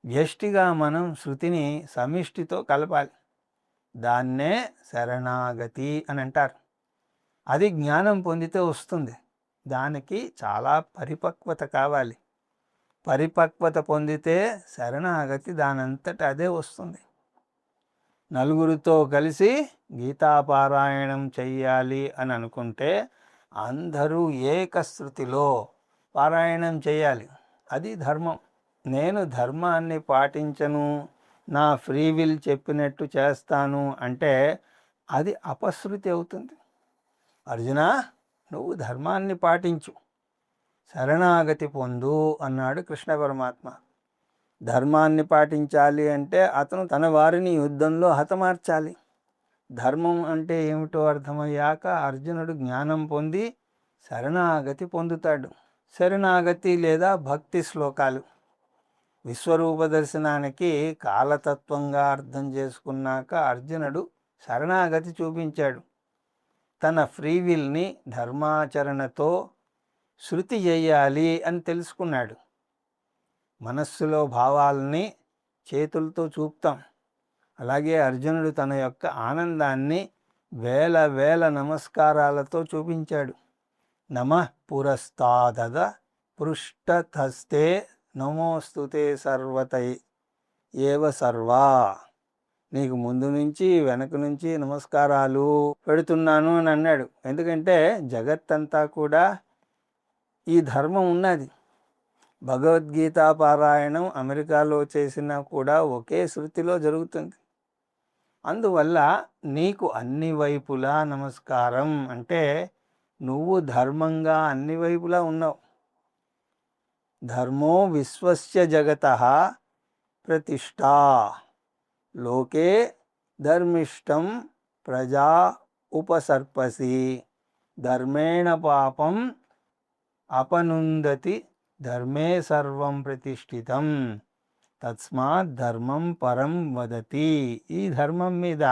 వ్యష్టిగా మనం శృతిని సమిష్టితో కలపాలి. దాన్నే శరణాగతి అని అంటారు. అది జ్ఞానం పొందితే వస్తుంది. దానికి చాలా పరిపక్వత కావాలి. పరిపక్వత పొందితే శరణాగతి దానంతట అదే వస్తుంది. నలుగురితో కలిసి గీతాపారాయణం చెయ్యాలి అని అనుకుంటే అందరూ ఏకశృతిలో పారాయణం చేయాలి. అది ధర్మం. నేను ధర్మాన్ని పాటించను, నా ఫ్రీవిల్ చెప్పినట్టు చేస్తాను అంటే అది అపశృతి అవుతుంది. అర్జున, నువ్వు ధర్మాన్ని పాటించు, శరణాగతి పొందు అన్నాడు కృష్ణ పరమాత్మ. ధర్మాన్ని పాటించాలి అంటే అతను తన వారిని యుద్ధంలో హతమార్చాలి. ధర్మం అంటే ఏమిటో అర్థమయ్యాక అర్జునుడు జ్ఞానం పొంది శరణాగతి పొందుతాడు. శరణాగతి లేదా భక్తి శ్లోకాలు. విశ్వరూప దర్శనానికి కాలతత్వంగా అర్థం చేసుకున్నాక అర్జునుడు శరణాగతి చూపించాడు. తన ఫ్రీవిల్ని ధర్మాచరణతో శృతి చేయాలి అని తెలుసుకున్నాడు. మనస్సులో భావాలని చేతులతో చూపుతాం. అలాగే అర్జునుడు తన యొక్క ఆనందాన్ని వేల వేల నమస్కారాలతో చూపించాడు. నమః పురస్తాదద పృష్ఠతస్తే నమోస్తుతే సర్వతై ఏవ సర్వా. నీకు ముందు నుంచి వెనక నుంచి నమస్కారాలు పెడుతున్నాను అని అన్నాడు. ఎందుకంటే జగత్తంతా కూడా ఈ ధర్మం ఉన్నది. భగవద్గీత పారాయణం అమెరికాలో చేసినా కూడా ఒకే శృతిలో జరుగుతుంది. అందువల్ల నీకు అన్ని వైపులా నమస్కారం. అంటే నువ్వు ధర్మంగా అన్ని వైపులా ఉన్నావు. ధర్మో విశ్వస్య జగతః ప్రతిష్టా లోకే ధర్మిష్టం ప్రజా ఉపసర్పసి ధర్మేణ పాపం అపనుందతి ధర్మే సర్వం ప్రతిష్ఠితం తస్మాత్ ధర్మం పరం వదతి. ఈ ధర్మం మీద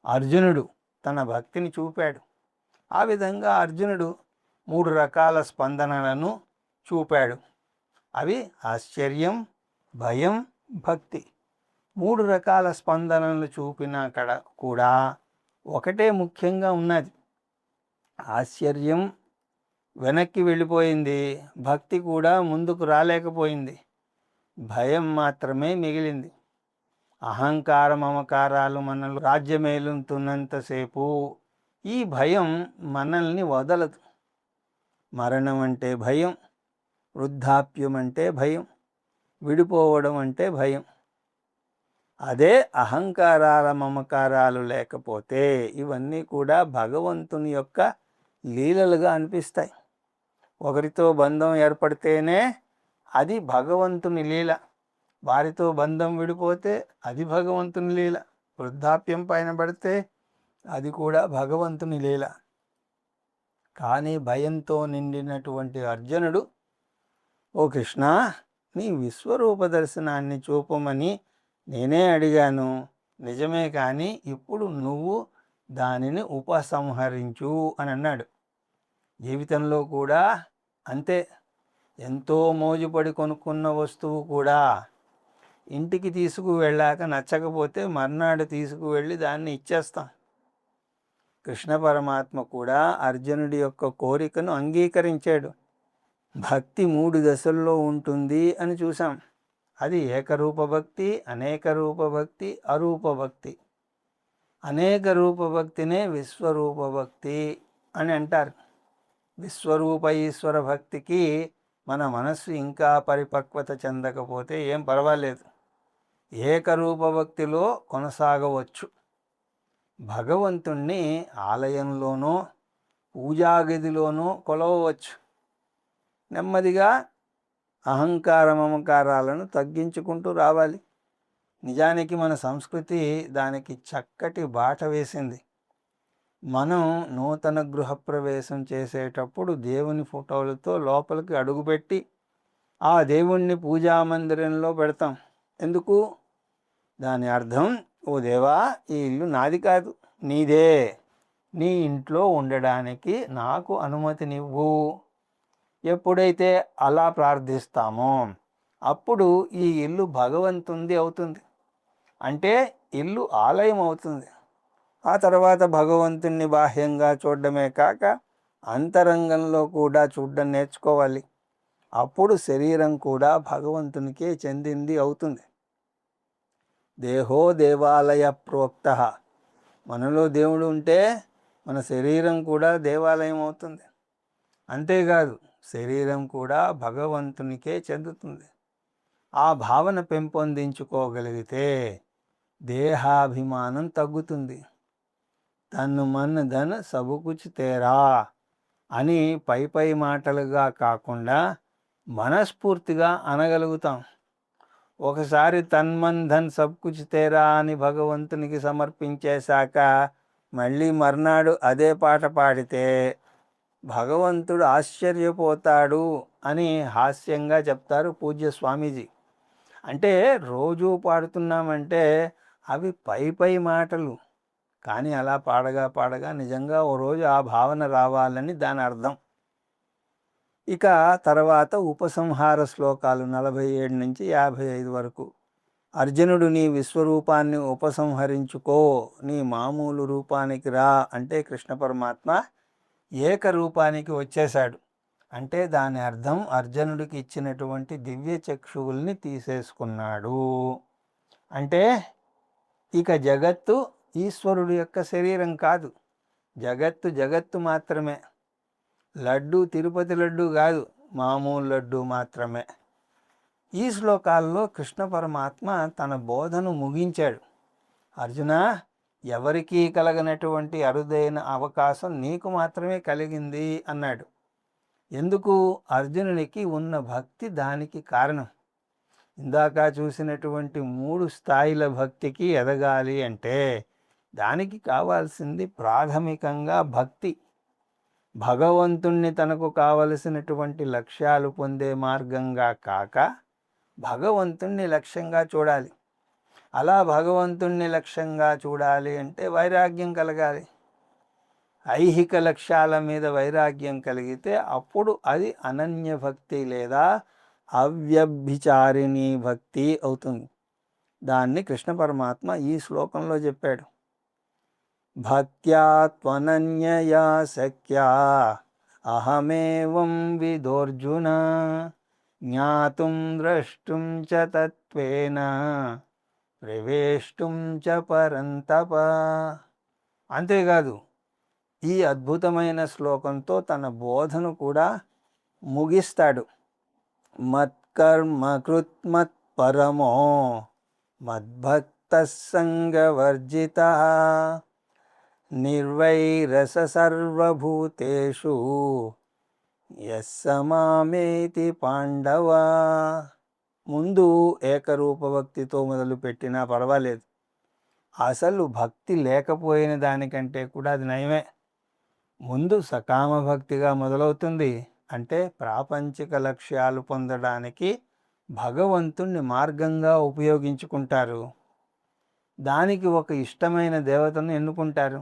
అర్జునుడు తన భక్తిని చూపాడు. ఆ విధంగా అర్జునుడు 3 రకాల స్పందనలను చూపాడు. అవి ఆశ్చర్యం, భయం, భక్తి. 3 రకాల స్పందనలు చూపిన అక్కడ కూడా ఒకటే ముఖ్యంగా ఉన్నది. ఆశ్చర్యం వెనక్కి వెళ్ళిపోయింది, భక్తి కూడా ముందుకు రాలేకపోయింది, భయం మాత్రమే మిగిలింది. అహంకార మమకారాలు మనల్ని రాజ్యమేలుతున్నంతసేపు ఈ భయం మనల్ని వదలదు. మరణం అంటే భయం, వృద్ధాప్యం అంటే భయం, విడిపోవడం అంటే భయం. అదే అహంకారాల మమకారాలు లేకపోతే ఇవన్నీ కూడా భగవంతుని యొక్క లీలలుగా అనిపిస్తాయి. ఒకరితో బంధం ఏర్పడితేనే అది భగవంతుని లీల, వారితో బంధం విడిపోతే అది భగవంతుని లీల, వృద్ధాప్యం పైన పడితే అది కూడా భగవంతుని లీల. కానీ భయంతో నిండినటువంటి అర్జునుడు, ఓ కృష్ణ, నీ విశ్వరూప దర్శనాన్ని చూపమని నేనే అడిగాను, నిజమే, కానీ ఇప్పుడు నువ్వు దానిని ఉపసంహరించు అని అన్నాడు. జీవితంలో కూడా అంతే. ఎంతో మోజుపడి కొనుక్కున్న వస్తువు కూడా ఇంటికి తీసుకువెళ్ళాక నచ్చకపోతే మర్నాడు తీసుకువెళ్ళి దాన్ని ఇచ్చేస్తాం. కృష్ణ పరమాత్మ కూడా అర్జునుడి యొక్క కోరికను అంగీకరించాడు. భక్తి 3 దశల్లో ఉంటుంది అని చూసాం. అది ఏకరూప భక్తి, అనేక రూప భక్తి, అరూప భక్తి. అనేక రూప భక్తినే విశ్వరూప భక్తి అని అంటారు. విశ్వరూప ఈశ్వర భక్తికి మన మనస్సు ఇంకా పరిపక్వత చెందకపోతే ఏం పర్వాలేదు, ఏకరూప భక్తిలో కొనసాగవచ్చు. భగవంతుణ్ణి ఆలయంలోనో పూజాగదిలోనో కొలవవచ్చు. నెమ్మదిగా అహంకార మమకారాలను తగ్గించుకుంటూ రావాలి. నిజానికి మన సంస్కృతి దానికి చక్కటి బాట వేసింది. మనం నూతన గృహప్రవేశం చేసేటప్పుడు దేవుని ఫోటోలతో లోపలికి అడుగుపెట్టి ఆ దేవుణ్ణి పూజా మందిరంలో పెడతాం. ఎందుకు? దాని అర్థం, ఓ దేవా, ఈ ఇల్లు నాది కాదు, నీదే. నీ ఇంట్లో ఉండడానికి నాకు అనుమతినివ్వు. ఎప్పుడైతే అలా ప్రార్థిస్తామో అప్పుడు ఈ ఇల్లు భగవంతునిది అవుతుంది. అంటే ఇల్లు ఆలయం అవుతుంది. ఆ తర్వాత భగవంతుణ్ణి బాహ్యంగా చూడడమే కాక అంతరంగంలో కూడా చూడడం నేర్చుకోవాలి. అప్పుడు శరీరం కూడా భగవంతునికే చెందింది అవుతుంది. దేహో దేవాలయ ప్రోక్త. మనలో దేవుడు ఉంటే మన శరీరం కూడా దేవాలయం అవుతుంది. అంతేకాదు, శరీరం కూడా భగవంతునికే చెందుతుంది. ఆ భావన పెంపొందించుకోగలిగితే దేహాభిమానం తగ్గుతుంది. తన్ను మన్ ధన్ సబుకుచ్ తేరా అని పై మాటలుగా కాకుండా మనస్ఫూర్తిగా అనగలుగుతాం. ఒకసారి తన్మంధన్ సబ్ కుచ్ తేరా అని భగవంతునికి సమర్పించేశాక మళ్ళీ మర్నాడు అదే పాట పాడితే భగవంతుడు ఆశ్చర్యపోతాడు అని హాస్యంగా చెప్తారు పూజ్య స్వామీజీ. అంటే రోజు పాడుతున్నామంటే అవి పై పై మాటలు, కానీ అలా పాడగా పాడగా నిజంగా ఓ రోజు ఆ భావన రావాలని దాని అర్థం. ఇక తర్వాత ఉపసంహార శ్లోకాలు 47 నుంచి 55 వరకు. అర్జునుడు నీ విశ్వరూపాన్ని ఉపసంహరించుకో, నీ మామూలు రూపానికి రా అంటే కృష్ణ పరమాత్మ ఏకరూపానికి వచ్చేశాడు. అంటే దాని అర్థం అర్జునుడికి ఇచ్చినటువంటి దివ్య చక్షువుల్ని తీసేసుకున్నాడు. అంటే ఇక జగత్తు ఈశ్వరుడు యొక్క శరీరం కాదు, జగత్తు జగత్తు మాత్రమే. లడ్డు తిరుపతి లడ్డు కాదు, మామూలు లడ్డు మాత్రమే. ఈ శ్లోకాల్లో కృష్ణ పరమాత్మ తన బోధను ముగించాడు. అర్జున, ఎవరికీ కలగనటువంటి అరుదైన అవకాశం నీకు మాత్రమే కలిగింది అన్నాడు. ఎందుకు? అర్జునునికి ఉన్న భక్తి దానికి కారణం. ఇందాక చూసినటువంటి 3 స్థాయిల భక్తికి ఎదగాలి అంటే దానికి కావాల్సింది ప్రాథమికంగా భక్తి. భగవంతుణ్ణి తనకు కావలసినటువంటి లక్ష్యాలు పొందే మార్గంగా కాక భగవంతుణ్ణి లక్ష్యంగా చూడాలి. అలా భగవంతుణ్ణి లక్ష్యంగా చూడాలి అంటే వైరాగ్యం కలగాలి. ఐహిక లక్ష్యాల మీద వైరాగ్యం కలిగితే అప్పుడు అది అనన్య భక్తి లేదా అవ్యభిచారిణీ భక్తి అవుతుంది. దాన్ని కృష్ణ పరమాత్మ ఈ శ్లోకంలో చెప్పాడు. భక్త్యా త్వనన్యయా శక్యా అహమేవం విదోర్జున జ్ఞాతుం ద్రష్టుం చ తత్వేన ప్రవేష్టుం చ పరంతప. అంతేకాదు, ఈ అద్భుతమైన శ్లోకంతో తన బోధను కూడా ముగిస్తాడు. మత్కర్మ కృత్ పరమో మద్భక్త సంగవర్జిత నిర్వైరస సర్వభూతేషు యస్సమామేతి పాండవ. ముందు ఏకరూపభక్తితో మొదలుపెట్టినా పర్వాలేదు, అసలు భక్తి లేకపోయిన దానికంటే కూడా అది నయమే. ముందు సకామ భక్తిగా మొదలవుతుంది. అంటే ప్రాపంచిక లక్ష్యాలు పొందడానికి భగవంతుణ్ణి మార్గంగా ఉపయోగించుకుంటారు. దానికి ఒక ఇష్టమైన దేవతను ఎన్నుకుంటారు.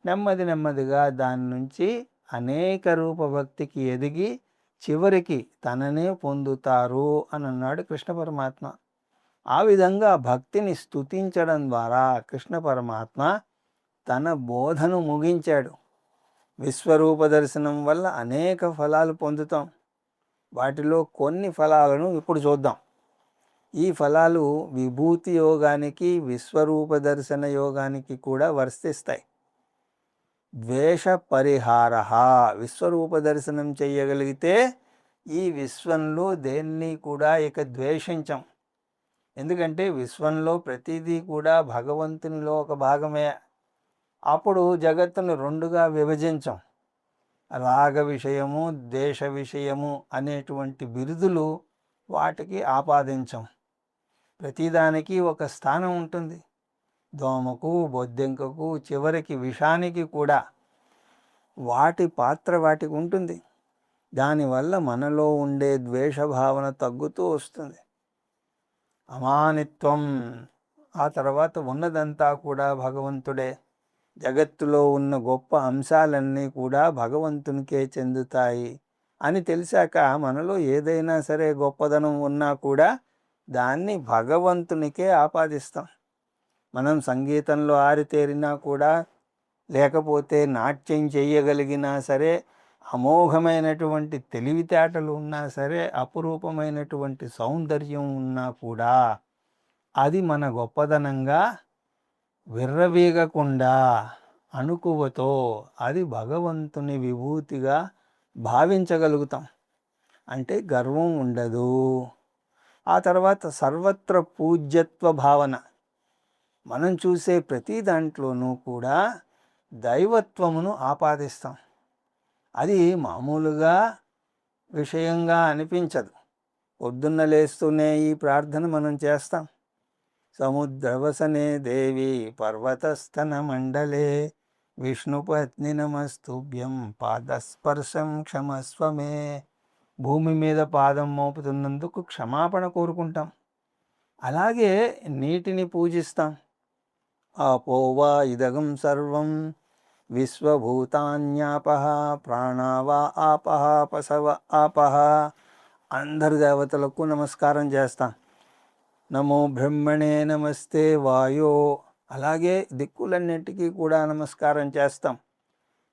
నెమ్మది నెమ్మదిగా దాని నుంచి అనేక రూపభక్తికి ఎదిగి చివరికి తననే పొందుతారు అని అన్నాడు కృష్ణ పరమాత్మ. ఆ విధంగా భక్తిని స్తుతించడం ద్వారా కృష్ణ పరమాత్మ తన బోధను ముగించాడు. విశ్వరూప దర్శనం వల్ల అనేక ఫలాలు పొందుతాం. వాటిలో కొన్ని ఫలాలను ఇప్పుడు చూద్దాం. ఈ ఫలాలు విభూతి యోగానికి, విశ్వరూప దర్శన యోగానికి కూడా వర్తిస్తాయి. ద్వేష పరిహార. విశ్వరూప దర్శనం చేయగలిగితే ఈ విశ్వంలో దేన్ని కూడా ఇక ద్వేషించం. ఎందుకంటే విశ్వంలో ప్రతిదీ కూడా భగవంతునిలో ఒక భాగమే. అప్పుడు జగత్తును 2గా విభజించం. రాగ విషయము, దేశ విషయము అనేటువంటి బిరుదులు వాటికి ఆపాదించం. ప్రతిదానికి ఒక స్థానం ఉంటుంది. దోమకు, బొద్దింకకు, చివరికి విషానికి కూడా వాటి పాత్ర వాటికి ఉంటుంది. దానివల్ల మనలో ఉండే ద్వేషభావన తగ్గుతూ వస్తుంది. అమానిత్వం. ఆ తర్వాత ఉన్నదంతా కూడా భగవంతుడే. జగత్తులో ఉన్న గొప్ప అంశాలన్నీ కూడా భగవంతునికే చెందుతాయి అని తెలిసాక మనలో ఏదైనా సరే గొప్పదనం ఉన్నా కూడా దాన్ని భగవంతునికే ఆపాదిస్తాం. మనం సంగీతంలో ఆరితేరినా కూడా, లేకపోతే నాట్యం చేయగలిగినా సరే, అమోఘమైనటువంటి తెలివితేటలు ఉన్నా సరే, అపురూపమైనటువంటి సౌందర్యం ఉన్నా కూడా అది మన గొప్పదనంగా విర్రవీగకుండా అణుకువతో అది భగవంతుని విభూతిగా భావించగలుగుతాం. అంటే గర్వం ఉండదు. ఆ తర్వాత సర్వత్ర పూజ్యత్వ భావన. మనం చూసే ప్రతి దాంట్లోనూ కూడా దైవత్వమును ఆపాదిస్తాం. అది మామూలుగా విషయంగా అనిపించదు. పొద్దున్న లేస్తూనే ఈ ప్రార్థన మనం చేస్తాం. సముద్రవసనే దేవి పర్వతస్థన మండలే విష్ణుపత్ని నమస్తుభ్యం పాదస్పర్శం క్షమస్వమే. భూమి మీద పాదం మోపుతున్నందుకు క్షమాపణ కోరుకుంటాం. అలాగే నీటిని పూజిస్తాం. ఆపోవా ఇదగం సర్వం విశ్వభూతాన్యాపహ ప్రాణావా ఆపహ పసవ ఆపహ. అందరు దేవతలకు నమస్కారం చేస్తాం. నమో బ్రహ్మణే నమస్తే వాయో. అలాగే దిక్కులన్నింటికీ కూడా నమస్కారం చేస్తాం.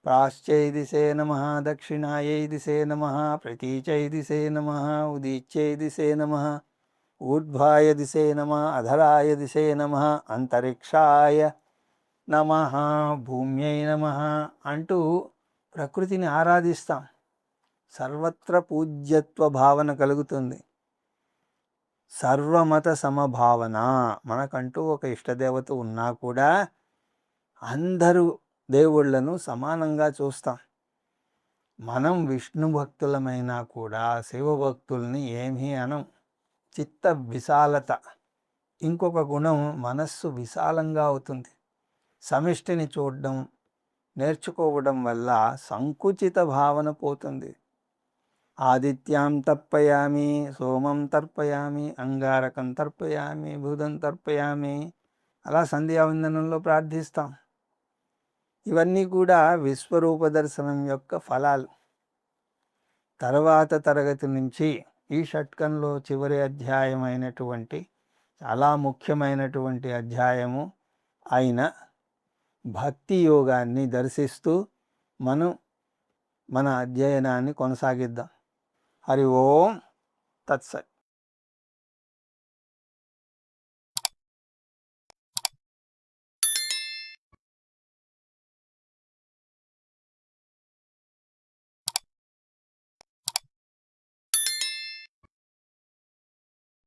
ప్రాశ్చై దిశే నమ, దక్షిణాయై దిశే నమ, ప్రతీచై దిశే నమ, ఉదీచ్యై దిశే నమ, ఊర్ధ్వాయ దిశే నమ, అధరాయ దిశే నమ, అంతరిక్షాయ నమ, భూమ్యై నమ అంటూ ప్రకృతిని ఆరాధిస్తాం. సర్వత్ర పూజ్యత్వ భావన కలుగుతుంది. సర్వమత సమభావన. మనకంటూ ఒక ఇష్టదేవత ఉన్నా కూడా అందరూ దేవుళ్లను సమానంగా చూస్తాం. మనం విష్ణు భక్తులమైనా కూడా శివభక్తుల్ని ఏమీ అనం. చిత్త విశాలత. ఇంకొక గుణం, మనస్సు విశాలంగా అవుతుంది. సమిష్టిని చూడడం నేర్చుకోవడం వల్ల సంకుచిత భావన పోతుంది. ఆదిత్యాం తర్పయామి, సోమం తర్పయామి, అంగారకం తర్పయామి, బుధం తర్పయామి, అలా సంధ్యావందనంలో ప్రార్థిస్తాం. ఇవన్నీ కూడా విశ్వరూప దర్శనం యొక్క ఫలాలు. తర్వాత తరగతి నుంచి ఈ షట్కంలో చివరి అధ్యాయం అయినటువంటి చాలా ముఖ్యమైనటువంటి అధ్యాయము అయిన భక్తి యోగాన్ని దర్శిస్తూ మనం మన అధ్యయనాన్ని కొనసాగిద్దాం. హరి ఓం తత్సత్.